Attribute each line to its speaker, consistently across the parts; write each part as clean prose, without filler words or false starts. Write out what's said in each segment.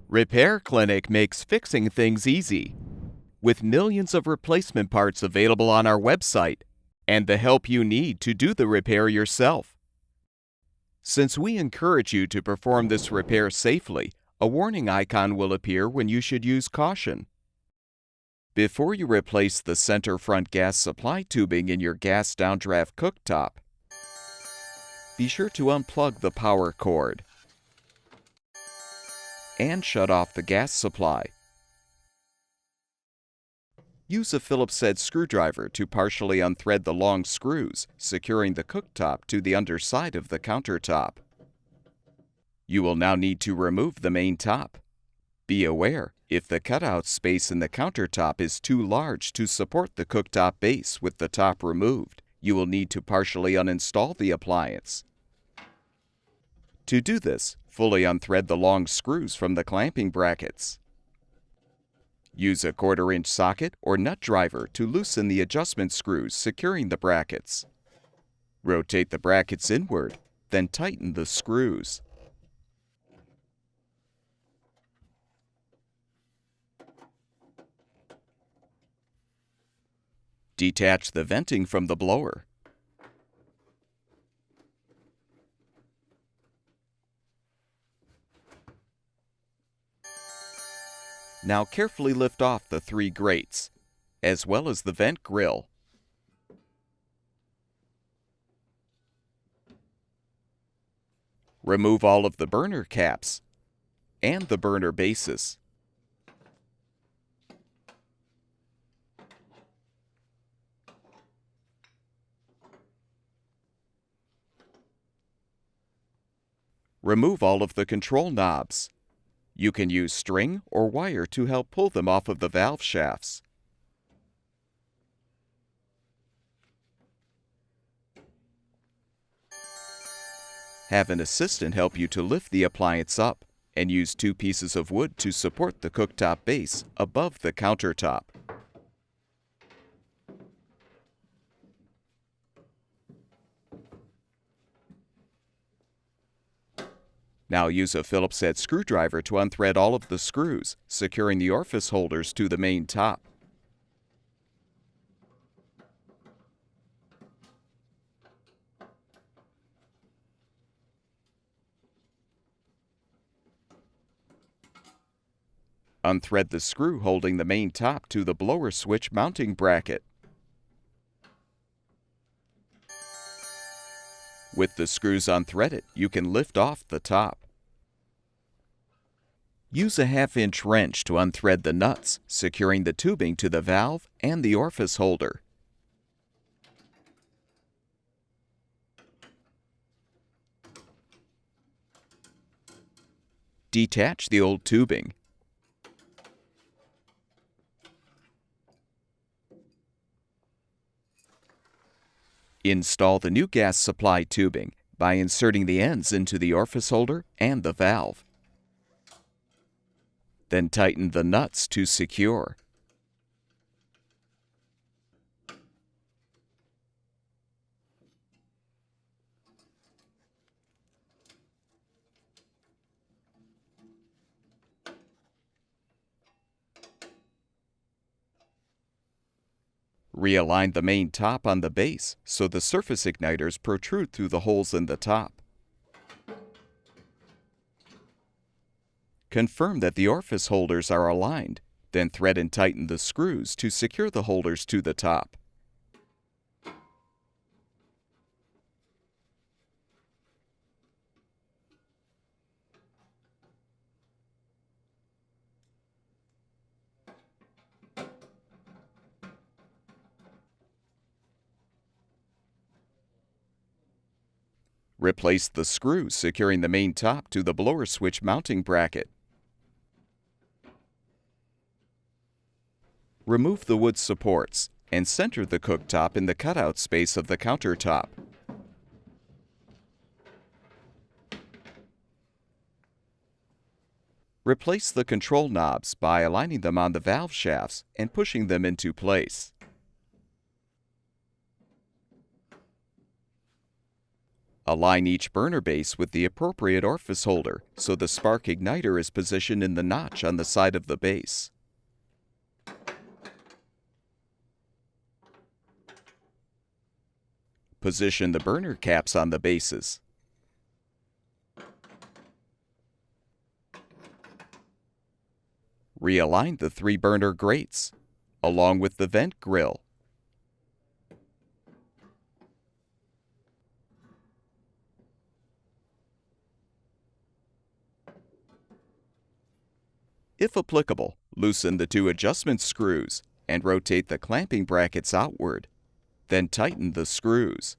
Speaker 1: Repair Clinic makes fixing things easy, with millions of replacement parts available on our website and the help you need to do the repair yourself. Since we encourage you to perform this repair safely, a warning icon will appear when you should use caution. Before you replace the center front gas supply tubing in your gas downdraft cooktop, be sure to unplug the power cord and shut off the gas supply. Use a Phillips head screwdriver to partially unthread the long screws, securing the cooktop to the underside of the countertop. You will now need to remove the main top. Be aware, if the cutout space in the countertop is too large to support the cooktop base with the top removed, you will need to partially uninstall the appliance. To do this, fully unthread the long screws from the clamping brackets. Use a 1/4-inch socket or nut driver to loosen the adjustment screws securing the brackets. Rotate the brackets inward, then tighten the screws. Detach the venting from the blower. Now carefully lift off the 3 grates, as well as the vent grill. Remove all of the burner caps and the burner bases. Remove all of the control knobs. You can use string or wire to help pull them off of the valve shafts. Have an assistant help you to lift the appliance up, and use 2 pieces of wood to support the cooktop base above the countertop. Now use a Phillips head screwdriver to unthread all of the screws, securing the orifice holders to the main top. Unthread the screw holding the main top to the blower switch mounting bracket. With the screws unthreaded, you can lift off the top. Use a 1/2-inch wrench to unthread the nuts, securing the tubing to the valve and the orifice holder. Detach the old tubing. Install the new gas supply tubing by inserting the ends into the orifice holder and the valve. Then tighten the nuts to secure. Realign the main top on the base so the surface igniters protrude through the holes in the top. Confirm that the orifice holders are aligned, then thread and tighten the screws to secure the holders to the top. Replace the screws securing the main top to the blower switch mounting bracket. Remove the wood supports and center the cooktop in the cutout space of the countertop. Replace the control knobs by aligning them on the valve shafts and pushing them into place. Align each burner base with the appropriate orifice holder so the spark igniter is positioned in the notch on the side of the base. Position the burner caps on the bases. Realign the 3 burner grates, along with the vent grill. If applicable, loosen the 2 adjustment screws and rotate the clamping brackets outward. Then tighten the screws.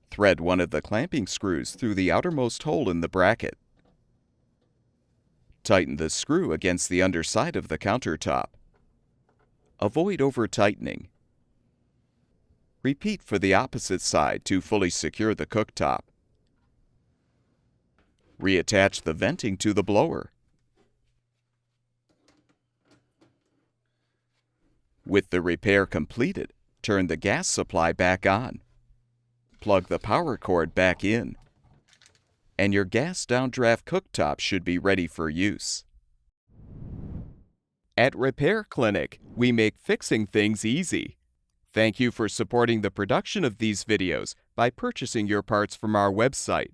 Speaker 1: Thread one of the clamping screws through the outermost hole in the bracket. Tighten the screw against the underside of the countertop. Avoid over-tightening. Repeat for the opposite side to fully secure the cooktop. Reattach the venting to the blower. With the repair completed, turn the gas supply back on. Plug the power cord back in. And your gas downdraft cooktop should be ready for use. At Repair Clinic, we make fixing things easy. Thank you for supporting the production of these videos by purchasing your parts from our website.